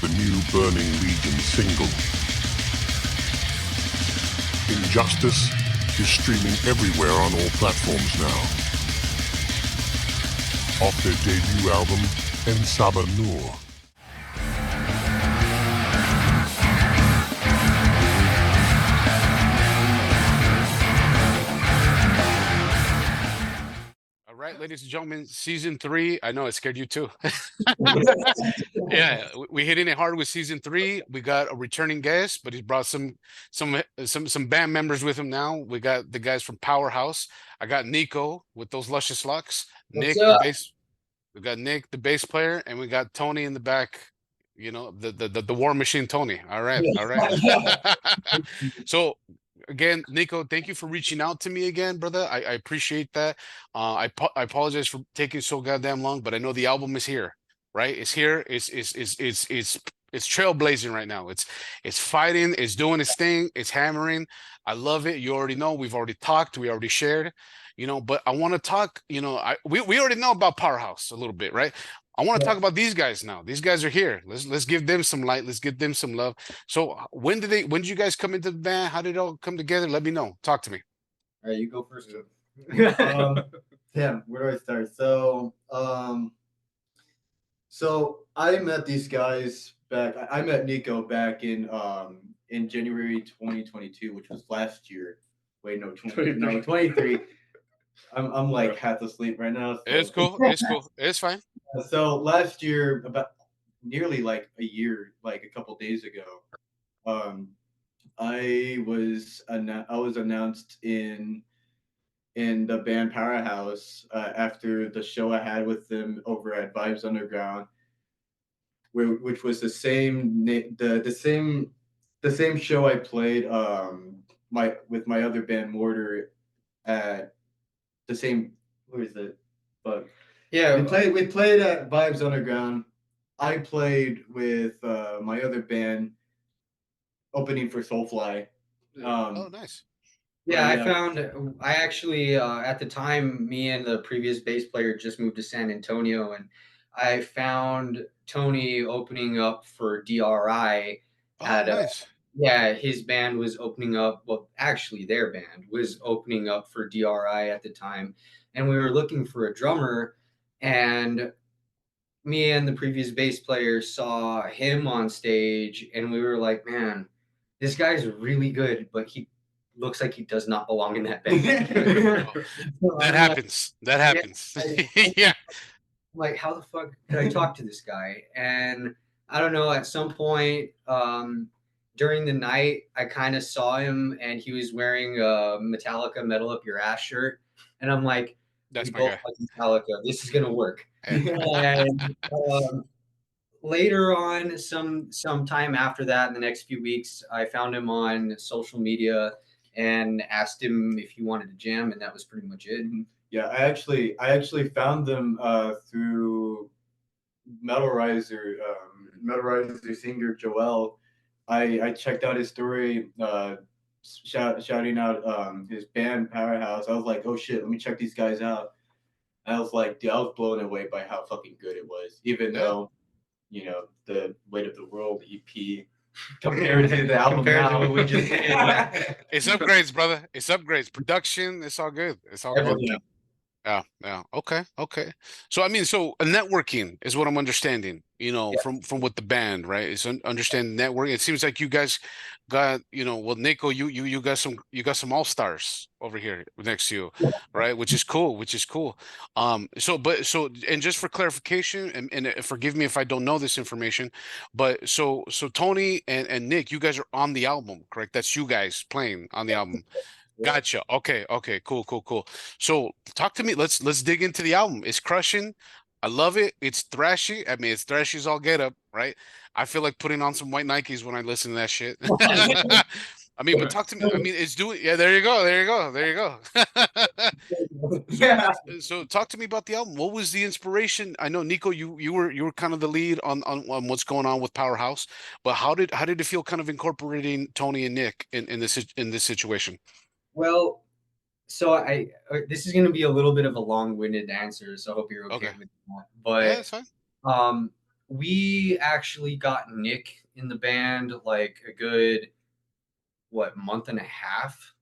the new Burning Legion single. Injustice is streaming everywhere on all platforms now. Off their debut album, En Sabah Nur. All right, ladies and gentlemen, season 3. I know it scared you too. Yeah, we hitting it hard with season 3. We got a returning guest, but he's brought some band members with him now. We got the guys from Powerhouse. I got Niko with those luscious locks. What's Nick, the up? bass. We got Nick, the bass player, and we got Tony in the back. You know, the War Machine Tony. All right, all right. So again, Nico, thank you for reaching out to me again, brother. I appreciate that. I apologize for taking so goddamn long, but I know the album is here, right? It's here. It's trailblazing right now. It's fighting. It's doing its thing. It's hammering. I love it. You already know. We've already talked. We already shared. You know, but I want to talk. You know, we already know about Powerhouse a little bit, right? I want to talk about these guys now. These guys are here. Let's give them some light. Let's give them some love. So when did you guys come into the band? How did it all come together? Let me know. Talk to me. All right, you go first. Damn, where do I start? So I met these guys back. I met Niko back in January 2022, which was last year. Wait, no, 23. I'm like half asleep right now. So. It's cool. It's cool. It's fine. So last year, about nearly like a year, like a couple days ago, I was announced in the band Powerhouse after the show I had with them over at Vibes Underground, which was the same show I played with my other band Mortar at the same. Where is it? But Yeah, we played at Vibes Underground. I played with my other band opening for Soulfly. Oh, nice. yeah. Yeah. I actually at the time, me and the previous bass player just moved to San Antonio, and I found Tony opening up for DRI Oh, at nice. yeah, his band was opening up. Well, actually, their band was opening up for DRI at the time, and we were looking for a drummer. And me and the previous bass player saw him on stage, and we were like, "Man, this guy's really good, but he looks like he does not belong in that band." So That I'm like, happens. That happens. Yeah. like, how the fuck could I talk to this guy? And I don't know, at some point during the night, I kind of saw him and he was wearing a Metallica Metal Up Your Ass shirt. And I'm like, That's we my both guy. like Metallica. This is going to work. Yeah. And later on, some time after that, in the next few weeks, I found him on social media and asked him if he wanted to jam, and that was pretty much it. Yeah, I actually found them through Metal Riser, singer Joel. I checked out his story, shouting out his band Powerhouse. I was like, oh shit, let me check these guys out. And I was like, dude, I was blown away by how fucking good it was, even though the Weight of the World EP compared to the album Compared to now. what we just did. It's upgrades, brother. It's upgrades. Production. It's all good. It's all good. Everything. Yeah, yeah. Okay, okay. So I mean, so networking is what I'm understanding, you know, Yeah. from with the band, right? It's understand networking. It seems like you guys got, you know, well, Nico, you got some all-stars over here next to you, right? Which is cool, which is cool. And just for clarification, and forgive me if I don't know this information, but so Tony and Nick, you guys are on the album, correct? That's you guys playing on the album. Gotcha. Okay. Okay. Cool. Cool. Cool. So talk to me. Let's dig into the album. It's crushing. I love it. It's thrashy. I mean, it's thrashy as all get up, right? I feel like putting on some white Nikes when I listen to that shit. I mean, but talk to me. I mean, it's doing. Yeah. There you go. There you go. There you go. Yeah. So talk to me about the album. What was the inspiration? I know Nico, you were kind of the lead on what's going on with Powerhouse, but how did it feel kind of incorporating Tony and Nick in this situation? Well, so this is going to be a little bit of a long-winded answer, so I hope you're okay Okay. with that. Yeah, But that's fine. um, we actually got Nick in the band like a good month and a half,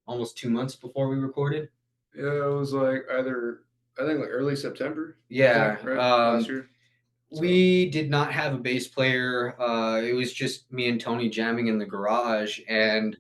almost 2 months before we recorded. Yeah, it was like either I think like early September. Yeah, right? Last year. we did not have a bass player. It was just me and Tony jamming in the garage, and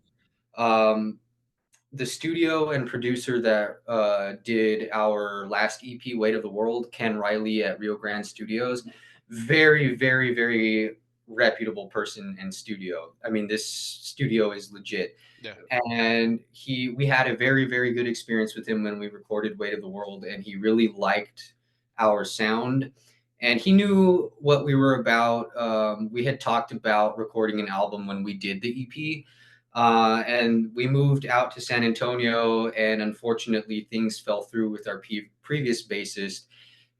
the studio and producer that did our last EP, Weight of the World, Ken Riley at Rio Grande Studios, very, very, very reputable person and studio. I mean, this studio is legit. Yeah. And we had a very, very good experience with him when we recorded Weight of the World, and he really liked our sound. And he knew what we were about. We had talked about recording an album when we did the EP. And we moved out to San Antonio, and unfortunately, things fell through with our previous bassist.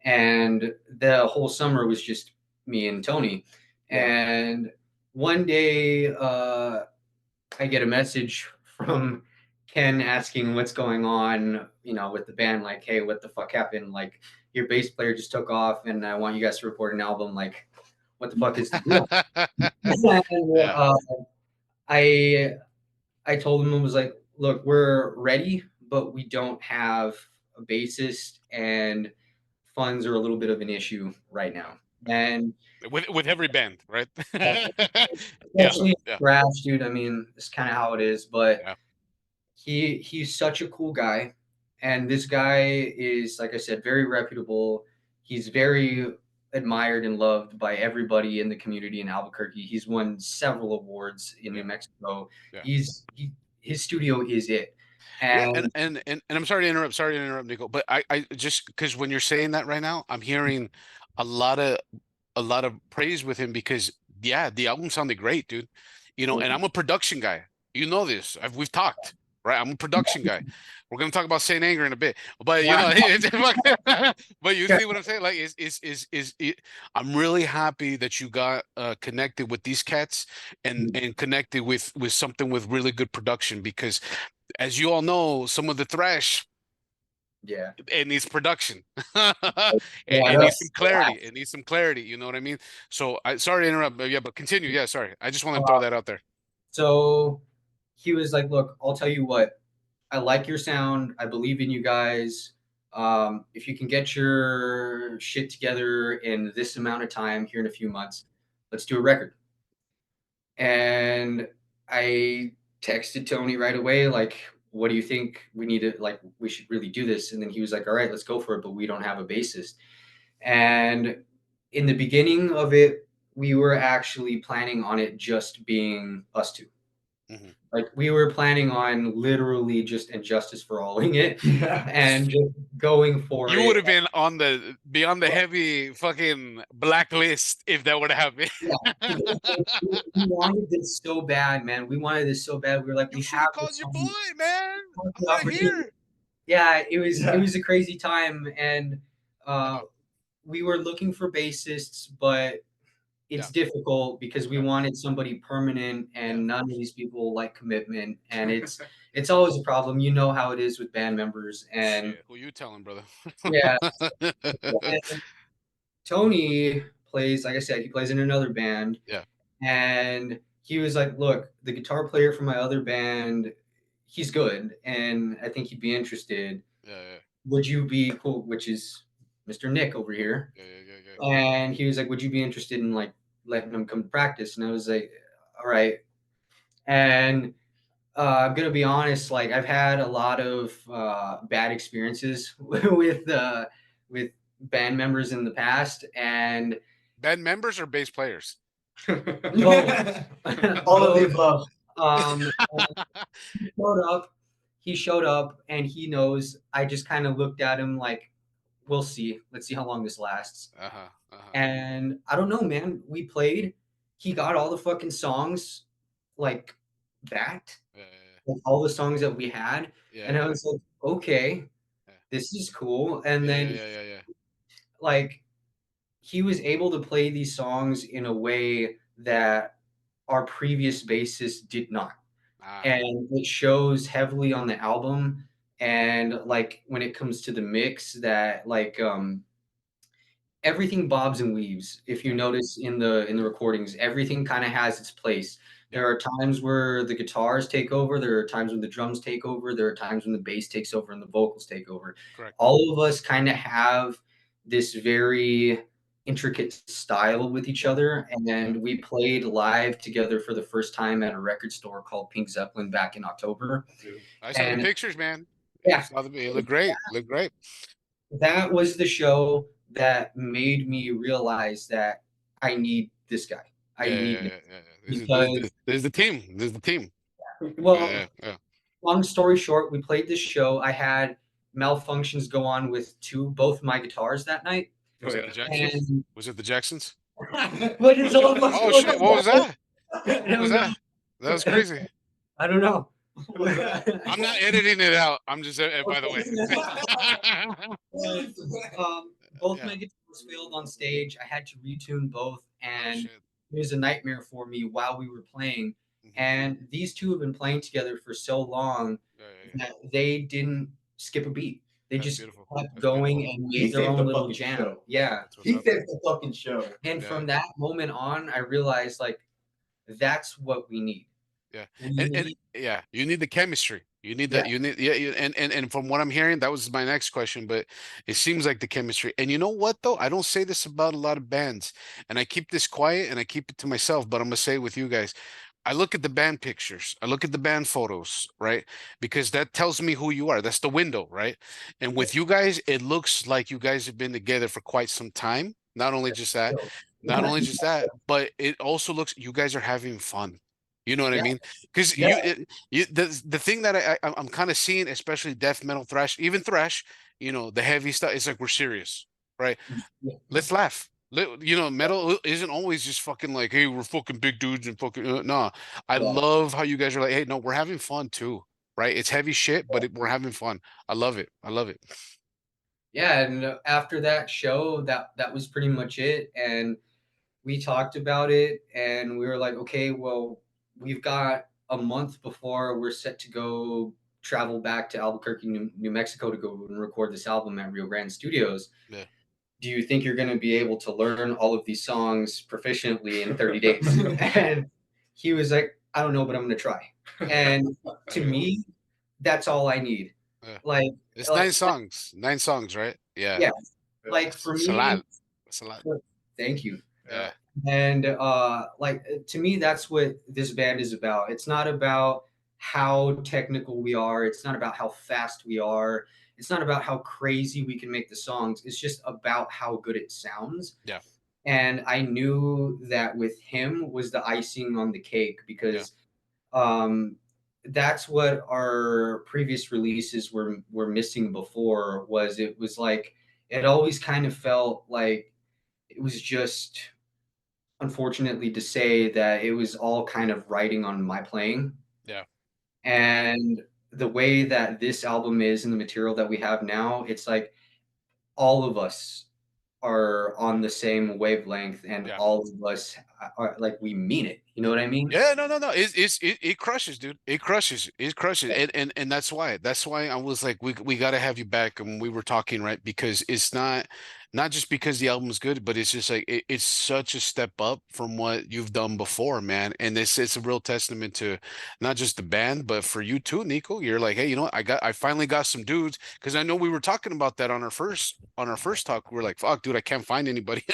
And the whole summer was just me and Tony. Yeah. And one day, I get a message from Ken asking what's going on, with the band. Like, hey, what the fuck happened? Like, your bass player just took off, and I want you guys to record an album. Like, what the fuck is the deal? And, I told him, I was like, look, we're ready, but we don't have a bassist, and funds are a little bit of an issue right now. And with every band, right? especially Crash, dude. I mean, it's kind of how it is. But Yeah. he's such a cool guy, and this guy is, like I said, very reputable. He's very admired and loved by everybody in the community in Albuquerque. He's won several awards in New Mexico. Yeah. His studio is it. Yeah, And and I'm sorry to interrupt, Niko, but I just because when you're saying that right now, I'm hearing a lot of praise with him because yeah, the album sounded great, dude. And I'm a production guy. You know this. we've talked, right? I'm a production guy. We're gonna talk about Saint Anger in a bit, but but you see what I'm saying? Like, I'm really happy that you got connected with these cats and connected with something with really good production because, as you all know, some of the thrash, it needs production. It needs some clarity. It needs some clarity. You know what I mean? So sorry to interrupt. But continue. Yeah, sorry. I just want to throw that out there. So he was like, look, I'll tell you what, I like your sound. I believe in you guys. If you can get your shit together in this amount of time here in a few months, let's do a record. And I texted Tony right away, like, what do you think? We should really do this. And then he was like, all right, let's go for it. But we don't have a bassist. And in the beginning of it, we were actually planning on it just being us two. Mm-hmm. Like, we were planning on literally just Injustice for Alling it and just going for it. You would have been beyond the heavy fucking blacklist if that would have happened. Yeah. We wanted this so bad, man. We wanted this so bad. We were like, you should have called your boy, man. I'm right here. Yeah, it was a crazy time, and we were looking for bassists, but it's difficult because we wanted somebody permanent, and none of these people like commitment, and it's always a problem. You know how it is with band members. And shit, who you telling, brother? Yeah. Tony plays, like I said, he plays in another band. Yeah. And he was like, look, the guitar player from my other band, he's good, and I think he'd be interested. Yeah. Would you be cool? Which is Mr. Nick over here. Yeah. And he was like, would you be interested in like letting him come to practice? And I was like, all right. And I'm gonna be honest, like, I've had a lot of bad experiences with band members in the past. And band members or bass players? All of the above. He showed up and he knows. I just kind of looked at him like, we'll see. Let's see how long this lasts. And I don't know, man. We played. He got all the fucking songs like that. Like, all the songs that we had. And I was like, okay, this is cool. And then like, he was able to play these songs in a way that our previous bassist did not. And it shows heavily on the album. And like, when it comes to the mix, that like everything bobs and weaves. If you notice in the recordings, everything kind of has its place. There are times where the guitars take over, there are times when the drums take over, there are times when the bass takes over and the vocals take over. Correct. All of us kind of have this very intricate style with each other, and we played live together for the first time at a record store called Pink Zeppelin back in October. I saw the And pictures, man. yeah, It looked great. Looked great. that was the show that made me realize that I need this guy. I need him Yeah. because, This is the team. This is the team. well, Yeah. long story short, we played this show. I had malfunctions go on with both my guitars that night. Was it the Jacksons? And Was it the Jacksons? what is all of us Oh going shit! What was that? I What was don't know. that? That was crazy. I don't know. I'm not editing it out. I'm just, by the way. Both Yeah. my guitars failed on stage. I had to retune both, and shit. it was a nightmare for me while we were playing. Mhm. And these two have been playing together for so long that they didn't skip a beat. They That's just beautiful. kept That's going beautiful. and He made their saved own the little fucking jam. show. Yeah. That's what's He up. saved the fucking show. And Yeah. from that moment on, I realized like that's what we need. Yeah. We And need- yeah, you need the chemistry. You need that. Yeah. You need and from what I'm hearing, that was my next question, but it seems like the chemistry. And you know what though? I don't say this about a lot of bands, and I keep this quiet and I keep it to myself, but I'm gonna say it with you guys. I look at the band pictures, I look at the band photos, right? Because that tells me who you are. That's the window, right? And with you guys, it looks like you guys have been together for quite some time. Not only just that, but it also looks you guys are having fun. You know what I Yeah. mean? Because Yeah. the thing that I'm kind of seeing, especially death metal, thrash, even thrash, the heavy stuff. It's like we're serious, right? Let's laugh. Metal isn't always just fucking like, hey, we're fucking big dudes and fucking no. I Yeah. love how you guys are like, hey, no, we're having fun too, right? It's heavy shit, but we're having fun. I love it. I love it. Yeah, and after that show, that was pretty much it. And we talked about it, and we were like, okay, well, we've got a month before we're set to go travel back to Albuquerque, New Mexico to go and record this album at Rio Grande Studios. Yeah. Do you think you're going to be able to learn all of these songs proficiently in 30 days? And he was like, I don't know, but I'm going to try. And to me, that's all I need. Yeah. Like, It's 9 songs, right? Yeah. yeah, like for It's a me, lot. It's a lot. thank you. Yeah. And to me, that's what this band is about. It's not about how technical we are. It's not about how fast we are. It's not about how crazy we can make the songs. It's just about how good it sounds. Yeah. And I knew that with him was the icing on the cake because that's what our previous releases were missing before. It was like it always kind of felt like it was just, unfortunately to say, that it was all kind of riding on my playing. Yeah. And the way that this album is and the material that we have now, it's like all of us are on the same wavelength, and Yeah. all of us are like, we mean it. You know what I mean? Yeah, no. It crushes, dude. It crushes. And that's why I was like, we gotta have you back. And we were talking, right? Because it's not just because the album's good, but it's just like it's such a step up from what you've done before, man. And it's a real testament to not just the band, but for you too, Nico. You're like, hey, you know what? I finally got some dudes, because I know we were talking about that on our first talk. We were like, fuck, dude, I can't find anybody.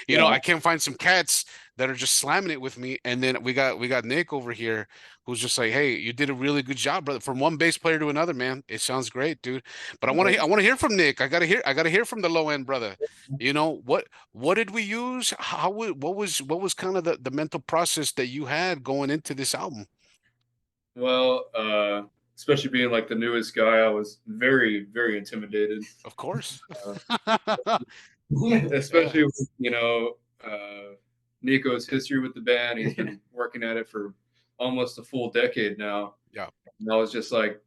I can't find some cats that are just slamming it with me. And then we got Nick over here who's just like, hey, you did a really good job, brother. From one bass player to another, man. It sounds great, dude. But I want to hear from Nick. I gotta hear from the low end brother. What did we use? What was kind of the mental process that you had going into this album? Well, especially being like the newest guy, I was very, very intimidated. Of course. Especially with, Niko's history with the band. He's been working at it for almost a full decade now. Yeah. And I was just like,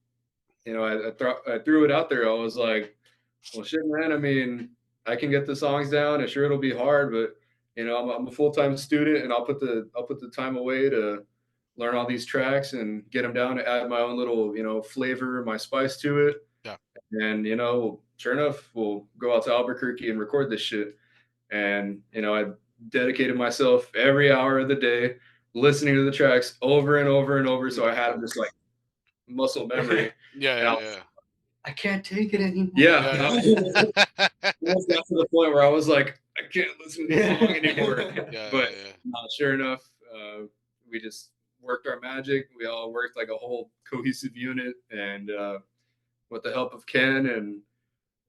I threw it out there. I was like, well, shit, man. I mean, I can get the songs down, and sure, it'll be hard, but I'm a full-time student, and I'll put the time away to learn all these tracks and get them down, to add my own little, flavor, my spice to it. Yeah. And, sure enough, we'll go out to Albuquerque and record this shit. And, I dedicated myself every hour of the day listening to the tracks over and over and over. So I had this like muscle memory. Yeah. I can't take it anymore. Yeah. Yeah. Almost got to the point where I was like, I can't listen to this song anymore. Yeah, But yeah. sure enough, we just worked our magic. We all worked like a whole cohesive unit, and with the help of Ken and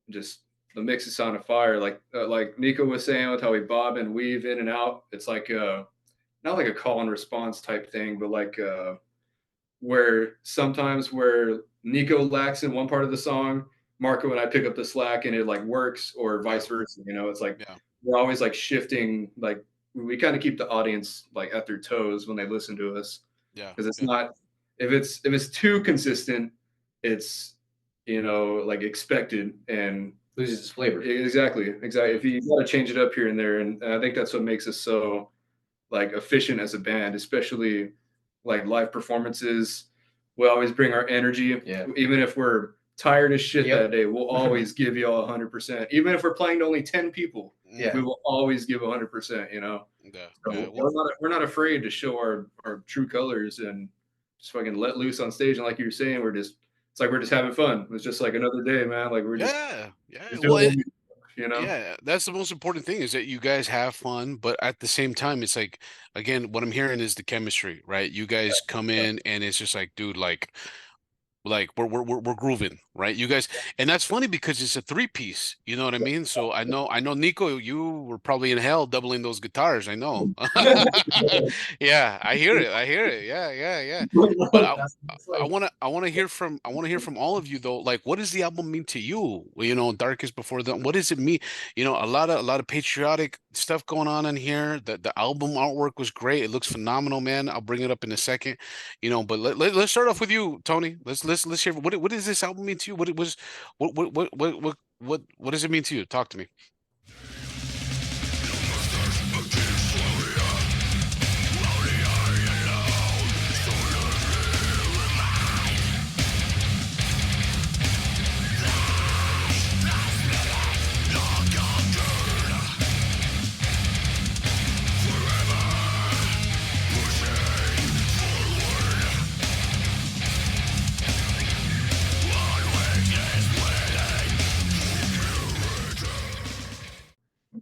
just the mix is on a fire. Like Niko was saying, with how we bob and weave in and out. It's like not like a call and response type thing, but like where sometimes where Niko lacks in one part of the song, Marco and I pick up the slack and it like works, or vice versa. It's like Yeah. we're always like shifting. Like we kind of keep the audience like at their toes when they listen to us, Yeah. because it's not, if it's too consistent, it's like expected and Loses its flavor. exactly. If you got to change it up here and there, and I think that's what makes us so like efficient as a band, especially like live performances. We always bring our energy. Yeah. Even if we're tired as shit Yep. that day, we'll always give you all 100%. Even if we're playing to only 10 people, Yeah. we will always give 100%, Yeah. So Yeah. we're not afraid to show our true colors and just fucking let loose on stage. And like you were saying, it's like we're just having fun. It's just like another day, man. Like we're just Yeah. doing Well, what we do, yeah, that's the most important thing, is that you guys have fun, but at the same time, it's like, again, what I'm hearing is the chemistry, right? You guys come in and it's just like, dude, like we're grooving, right? You guys, and that's funny because it's a three-piece, you know what I mean? So I know Niko, you were probably in hell doubling those guitars. I know. Yeah, I hear it. Yeah. But I want to hear from all of you though. Like, what does the album mean to you? Well, Darkest Before Dawn. What does it mean? A lot of patriotic stuff going on in here. The album artwork was great. It looks phenomenal, man. I'll bring it up in a second. But let's start off with you, Tony. Let's hear what does this album mean to you? What it was, what does it mean to you? Talk to me.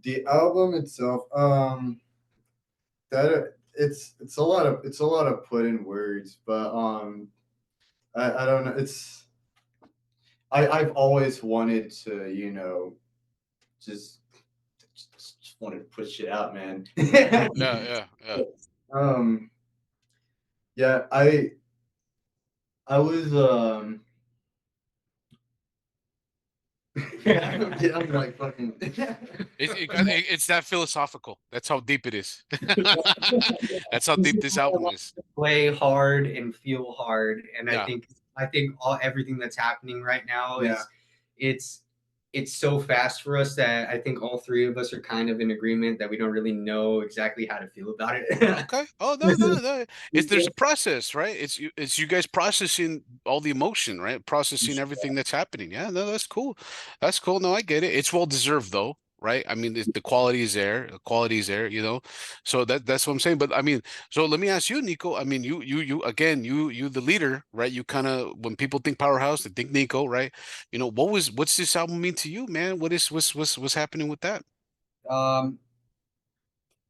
The album itself, that it's a lot of put in words, but I don't know. I've always wanted to, just just wanted to put shit out, man. Yeah. Um, yeah, I was I'm like fucking. It's that philosophical. That's how deep it is. That's how deep this album is. Play hard and feel hard, and Yeah. I think everything that's happening right now Yeah. is it's so fast for us that I think all three of us are kind of in agreement that we don't really know exactly how to feel about it. Okay. Oh, no. There's a process, right? It's you guys processing all the emotion, right? Processing everything that's happening. Yeah, no, that's cool. That's cool. No, I get it. It's well deserved though, right? I mean, the quality is there. The quality is there. So that's what I'm saying. But I mean, so let me ask you, Niko. I mean, you again, you the leader, right? You kind of, when people think Powerhouse, they think Niko, right? What's this album mean to you, man? What's happening with that?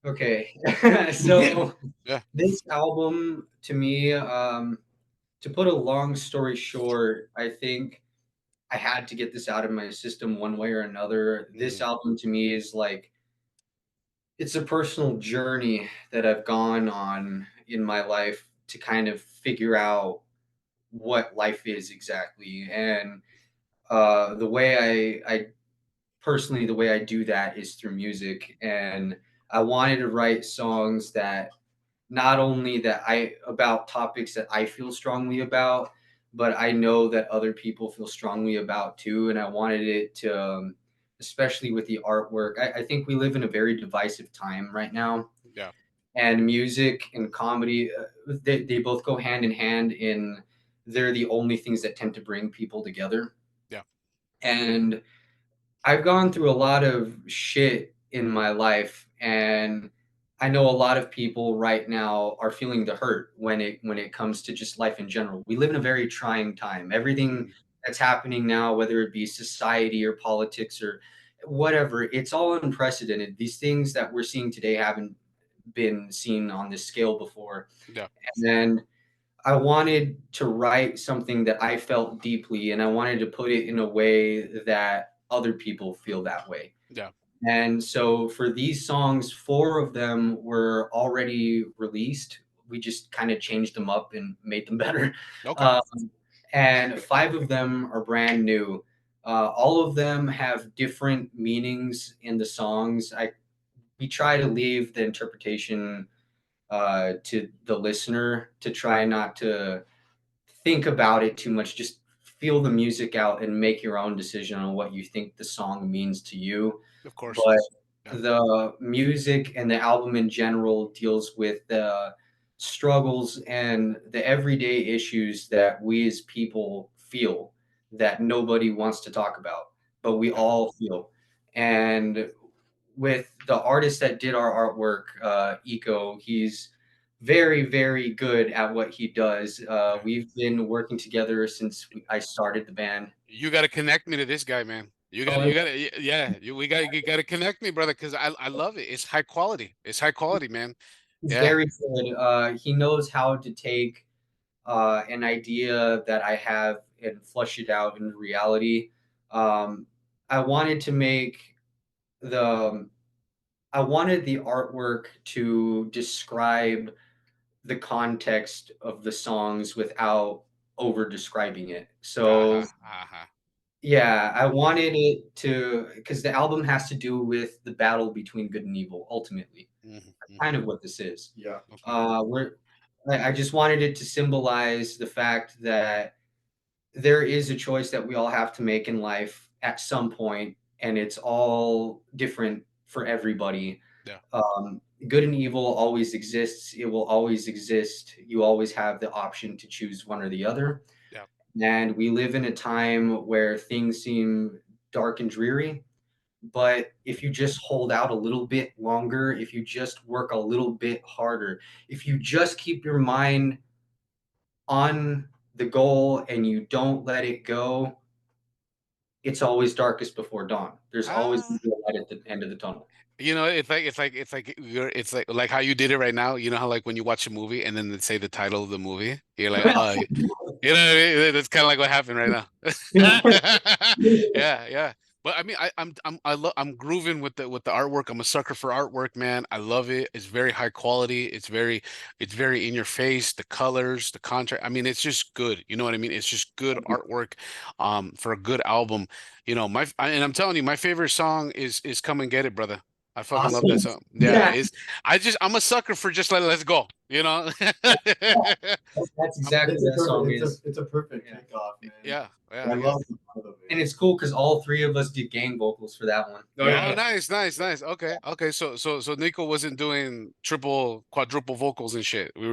Okay. So Yeah. this album to me, to put a long story short, I think I had to get this out of my system one way or another. This album to me is like, it's a personal journey that I've gone on in my life to kind of figure out what life is exactly. And the way I personally, the way I do that is through music. And I wanted to write songs that not only about topics that I feel strongly about, but I know that other people feel strongly about too. And I wanted it to, especially with the artwork, I think we live in a very divisive time right now. Yeah. And music and comedy, they both go hand in hand, in they're the only things that tend to bring people together. Yeah. And I've gone through a lot of shit in my life, and I know a lot of people right now are feeling the hurt when it comes to just life in general. We live in a very trying time. Everything that's happening now, whether it be society or politics or whatever, it's all unprecedented. These things that we're seeing today haven't been seen on this scale before. Yeah. And I wanted to write something that I felt deeply, and I wanted to put it in a way that other people feel that way. Yeah. And so for these songs, 4 of them were already released. We just kind of changed them up and made them better. Okay. Um, and 5 of them are brand new. All of them have different meanings in the songs. We try to leave the interpretation to the listener, to try not to think about it too much. Just feel the music out and make your own decision on what you think the song means to you. Of course. But Yeah. the music and the album in general deals with the struggles and the everyday issues that we as people feel that nobody wants to talk about, but we all feel. And with the artist that did our artwork, Eco, he's very, very good at what he does. We've been working together since I started the band. You got to connect me to this guy, man. You got to, yeah. You got to connect me, brother, because I love it. It's high quality. It's high quality, man. He's Yeah. very good. He knows how to take an idea that I have and flush it out in reality. Um, I wanted to make the I wanted the artwork to describe the context of the songs without over describing it. So yeah, I wanted it to, because the album has to do with the battle between good and evil. Ultimately, that's kind of what this is. Yeah. I just wanted it to symbolize the fact that there is a choice that we all have to make in life at some point, and it's all different for everybody. Yeah. Good and evil always exists. It will always exist. You always have the option to choose one or the other. Yeah. And we live in a time where things seem dark and dreary. But if you just hold out a little bit longer, if you just work a little bit harder, if you just keep your mind on the goal and you don't let it go, it's always darkest before dawn. There's always Ah. gonna be a light at the end of the tunnel. You know, it's like how you did it right now. You know how like when you watch a movie and then they say the title of the movie, you're like, oh, you know, what I mean? That's kind of like what happened right now. Yeah, yeah. But I mean, I'm grooving with the artwork. I'm a sucker for artwork, man. I love it. It's very high quality. It's very in your face. The colors, the contrast. I mean, it's just good. You know what I mean? It's just good artwork, for a good album. You know, and I'm telling you, my favorite song is "Come and Get It, Brother." I fucking love that song. Yeah, I'm a sucker for just let's go. You know. That's exactly what that song is. It's a perfect kickoff, man. Yeah, yeah. I love the vibe of it. And it's cool because all 3 of us did gang vocals for that one. Oh, Oh, yeah. nice. Okay. So Niko wasn't doing triple, quadruple vocals and shit. We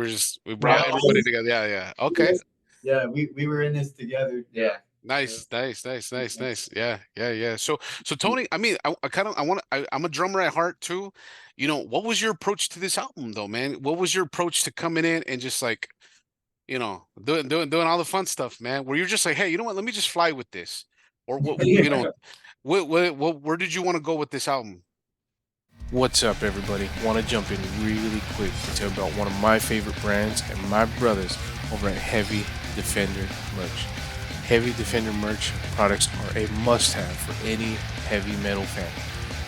brought everybody together. Yeah, yeah. Okay. Yeah, we were in this together. Yeah. Nice. Yeah, yeah, yeah. So Tony, I mean, I'm a drummer at heart too. You know, what was your approach to this album though, man? What was your approach to coming in and just like, you know, doing all the fun stuff, man? Where you're just like, hey, you know what? Let me just fly with this, or what? You know, where did you want to go with this album? What's up, everybody? Want to jump in really quick to tell about one of my favorite brands and my brothers over at Heavy Defender Merch. Heavy Defender Merch products are a must-have for any heavy metal fan.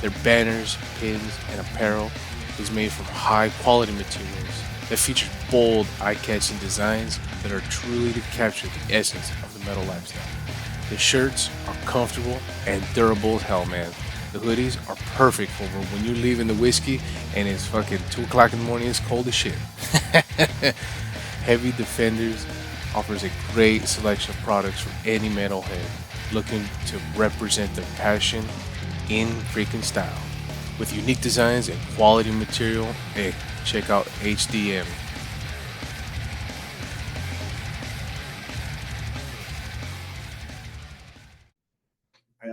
Their banners, pins, and apparel is made from high-quality materials that feature bold, eye-catching designs that are truly to capture the essence of the metal lifestyle. The shirts are comfortable and durable as hell, man. The hoodies are perfect for when you're leaving the whiskey and it's fucking 2 o'clock in the morning, it's cold as shit. Heavy Defenders offers a great selection of products for any metalhead looking to represent their passion in freaking style. With unique designs and quality material, hey, check out HDM.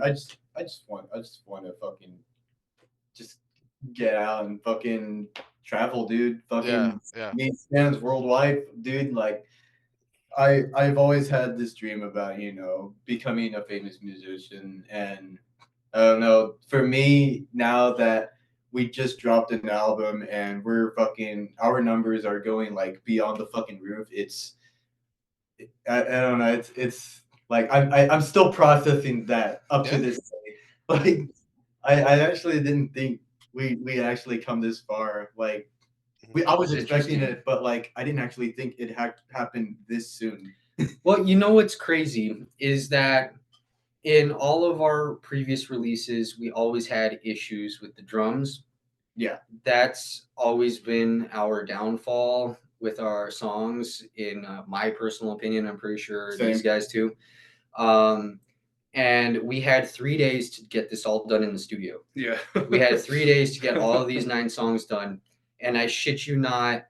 I just want to fucking just get out and fucking travel, dude. Fucking yeah. meet fans worldwide, dude. Like I've always had this dream about, becoming a famous musician, and I don't know, for me now that we just dropped an album and our numbers are going like beyond the fucking roof. I don't know, it's like I'm still processing that up to Yeah. this day. Like I actually didn't think we actually come this far. Like I was It's expecting interesting. it, but like I didn't actually think it had happened this soon. Well, you know what's crazy is that in all of our previous releases, we always had issues with the drums. Yeah. That's always been our downfall with our songs, in my personal opinion. I'm pretty sure these Same. guys too. Um, and we had 3 days to get this all done in the studio. Yeah. We had 3 days to get all of these 9 songs done. And I shit you not,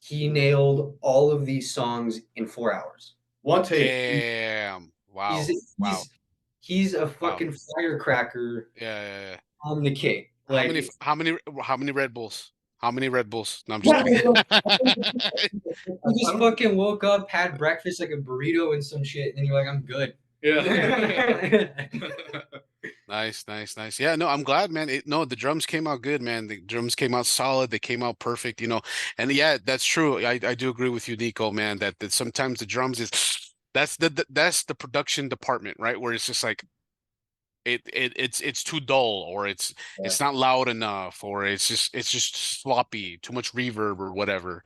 he nailed all of these songs in 4 hours. One take. Damn. Wow. Wow. He's a Wow. fucking firecracker Yeah. on the kick. Like, How many Red Bulls? How many Red Bulls? No, I'm just kidding. he just fucking woke up, had breakfast like a burrito and some shit, and then you're like, I'm good. Yeah. Nice. Yeah, no, I'm glad, man. No, the drums came out good, man. The drums came out solid. They came out perfect, And yeah, that's true. I do agree with you, Nico, man, that sometimes the drums is that's the production department, right? Where it's just like it's too dull, or it's not loud enough, or it's just sloppy, too much reverb or whatever,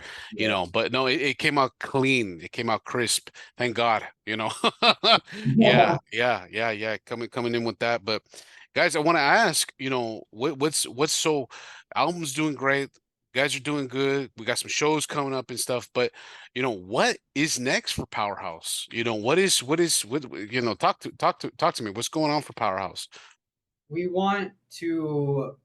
but no, it came out clean, it came out crisp, thank God. Yeah, coming in with that. But guys, I want to ask, what's so album's doing great, guys are doing good, we got some shows coming up and stuff, but what is next for Powerhouse? Talk to me. What's going on for Powerhouse? We want to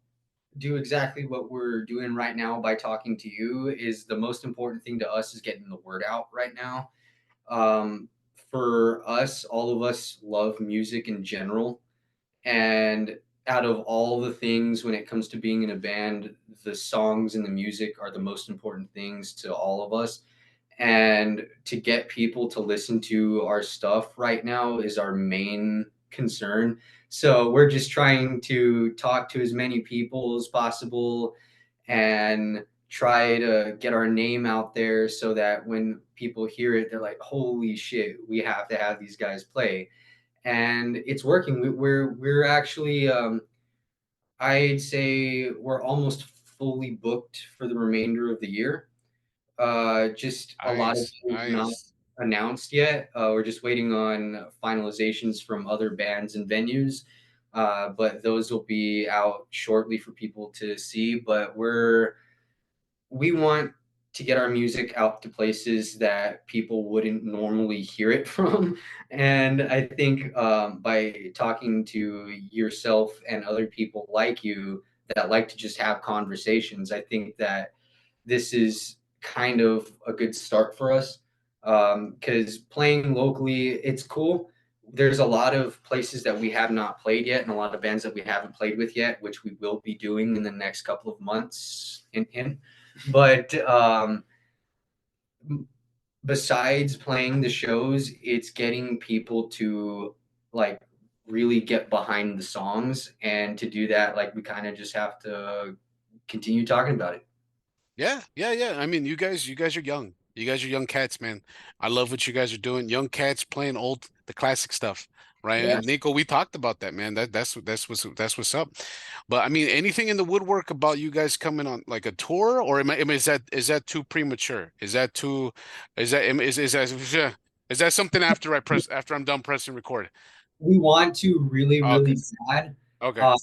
do exactly what we're doing right now by talking to you. Is the most important thing to us is getting the word out right now. Um, for us, all of us love music in general. And out of all the things when it comes to being in a band, the songs and the music are the most important things to all of us. And to get people to listen to our stuff right now is our main concern. So we're just trying to talk to as many people as possible and try to get our name out there so that when people hear it, they're like, holy shit, we have to have these guys play. And it's working. We're actually, I'd say we're almost fully booked for the remainder of the year. Just a lot of things not Nice. announced yet. We're just waiting on finalizations from other bands and venues. But those will be out shortly for people to see. But we want to get our music out to places that people wouldn't normally hear it from. And I think by talking to yourself and other people like you that like to just have conversations, I think that this is kind of a good start for us. Because playing locally, it's cool. There's a lot of places that we have not played yet, and a lot of bands that we haven't played with yet, which we will be doing in the next couple of months. But besides playing the shows, it's getting people to like really get behind the songs, and to do that, like we kind of just have to continue talking about it. Yeah. I mean, you guys are young. You guys are young cats, man. I love what you guys are doing. Young cats playing the classic stuff, right? Yeah. And Nico, we talked about that, man. That's what's up. But I mean, anything in the woodwork about you guys coming on like a tour, or is that too premature? Is that something after I'm done pressing record? We want to really, Okay. really bad. Okay.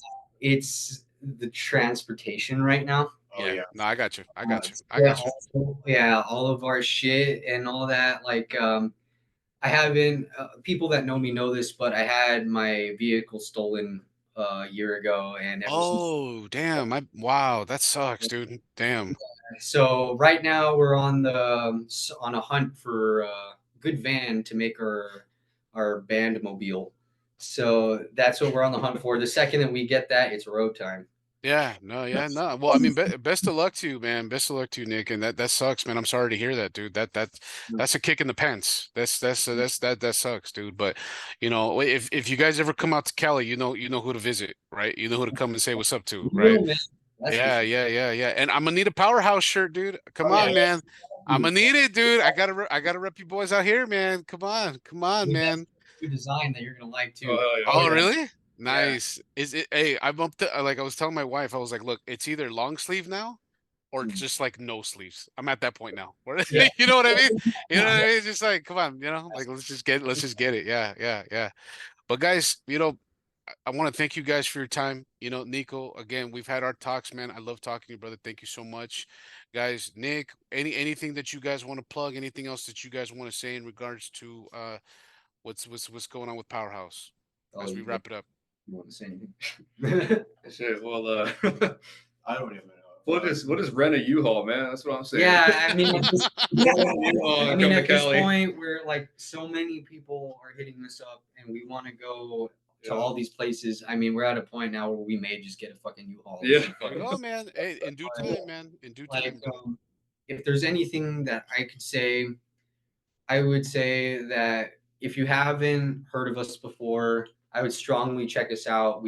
It's the transportation right now. Oh Yeah. yeah. No, I got you. I got you. I Yeah, got you. all of our shit and all that. Like, I haven't. People that know me know this, but I had my vehicle stolen a year ago, and ever since. Oh, damn. Wow, that sucks, dude. Damn. So right now we're on a hunt for a good van to make our band mobile. So that's what we're on the hunt for. The second that we get that, it's road time. Yeah, no, yeah, no. Well, I mean, best of luck to you, man. Best of luck to you, Nick. And that sucks, man. I'm sorry to hear that, dude. That's a kick in the pants. That sucks, dude. But you know, if you guys ever come out to Cali, you know who to visit, right? You know who to come and say what's up to, right? Real, man. That's for Yeah, sure. yeah. And I'm gonna need a Powerhouse shirt, dude. Come Oh, yeah. on, man. I'm gonna need it, dude. I gotta rep you boys out here, man. Come on, We got man. new design that you're gonna like Oh, too. hell yeah. Oh, Yeah. really? Nice. Is it? Hey, I'm up to like I was telling my wife, I was like, look, it's either long sleeve now or Mm. just like no sleeves. I'm at that point now. Where Yeah. you know what I mean? You know what I mean? It's just like, come on, like let's just get it. Yeah. But guys, I want to thank you guys for your time. Niko, again, we've had our talks, man. I love talking to you, brother. Thank you so much. Guys, Nick, anything that you guys want to plug, anything else that you guys want to say in regards to what's going on with Powerhouse Oh, as we wrap it up? you want to say anything? Shit. Well, I don't even know. we'll just rent a U-Haul, man. That's what I'm saying. Yeah, I mean, U-Haul I and mean, come to at this Cali. point, we're like, so many people are hitting us up, and we want to go to Yeah. all these places. I mean, we're at a point now where we may just get a fucking U-Haul. Yeah. There you go, man. Hey, in due time, man. In due Like, time, bro. if there's anything that I could say, I would say that if you haven't heard of us before, I would strongly check us out.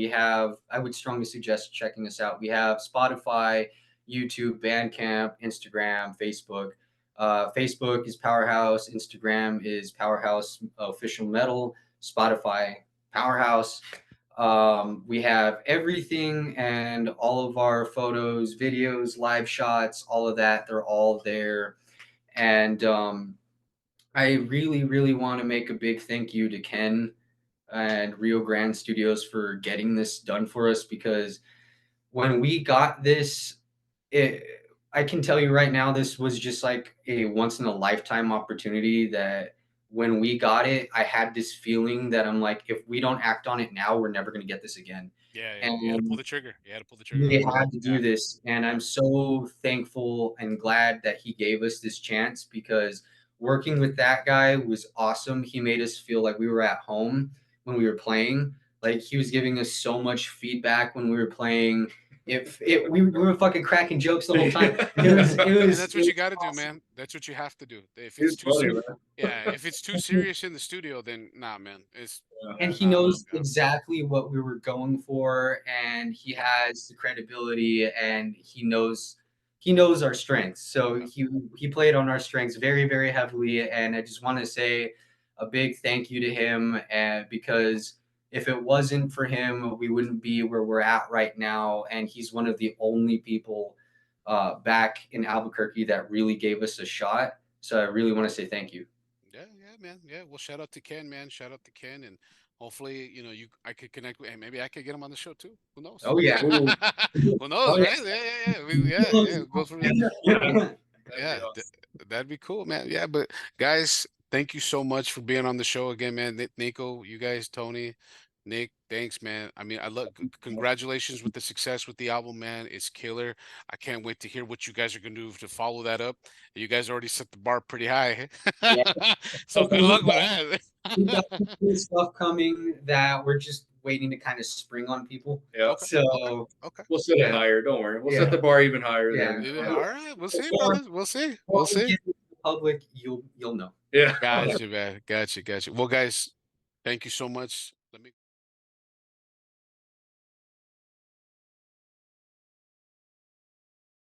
I would strongly suggest checking us out. We have Spotify, YouTube, Bandcamp, Instagram, Facebook. Facebook is Powerhouse. Instagram is Powerhouse Official Metal. Spotify, Powerhouse. We have everything and all of our photos, videos, live shots, all of that. They're all there. And I really, really want to make a big thank you to Ken and Rio Grande Studios for getting this done for us, because when we got this, I can tell you right now, this was just like a once in a lifetime opportunity that when we got it, I had this feeling that I'm like, if we don't act on it now, we're never going to get this again. Yeah, you had to pull And the trigger. You had to pull the trigger. we on it. had to do this, and I'm so thankful and glad that he gave us this chance, because working with that guy was awesome. He made us feel like we were at home when we were playing. Like, he was giving us so much feedback when we were playing. We were fucking cracking jokes the whole time. And that's what you got to do, man. That's what you have to do. If it's He's too funny, serious, man. yeah, if it's too serious in the studio, then nah, man. And he Nah, knows yeah. exactly what we were going for, and he has the credibility, and he knows our strengths. So he played on our strengths very, very heavily, and I just want to say a big thank you to him, and because if it wasn't for him, we wouldn't be where we're at right now. And he's one of the only people back in Albuquerque that really gave us a shot. So I really want to say thank you. Yeah, man. Yeah, well, shout out to Ken, man. Shout out to Ken, and hopefully, I could connect with, and maybe I could get him on the show too. Who knows? Oh yeah. Who knows, Oh, yeah. right? Yeah. Go for it. Yeah, awesome. that'd be cool, man. Yeah, but guys, thank you so much for being on the show again, man. Nico, you guys, Tony, Nick, thanks, man. I mean, I love. Congratulations with the success with the album, man. It's killer. I can't wait to hear what you guys are gonna do to follow that up. You guys already set the bar pretty high, Yeah. so good luck with that. We've got some cool stuff coming that we're just waiting to kind of spring on people. Yeah. So Okay. We'll set it Yeah. higher. Don't worry. We'll Yeah. set the bar even higher. Yeah. Then. All right, we'll see, brothers. We'll see. We'll We'll see. get it to the public, you'll know. Yeah. Gotcha, man. Gotcha. Well, guys, thank you so much. Let me.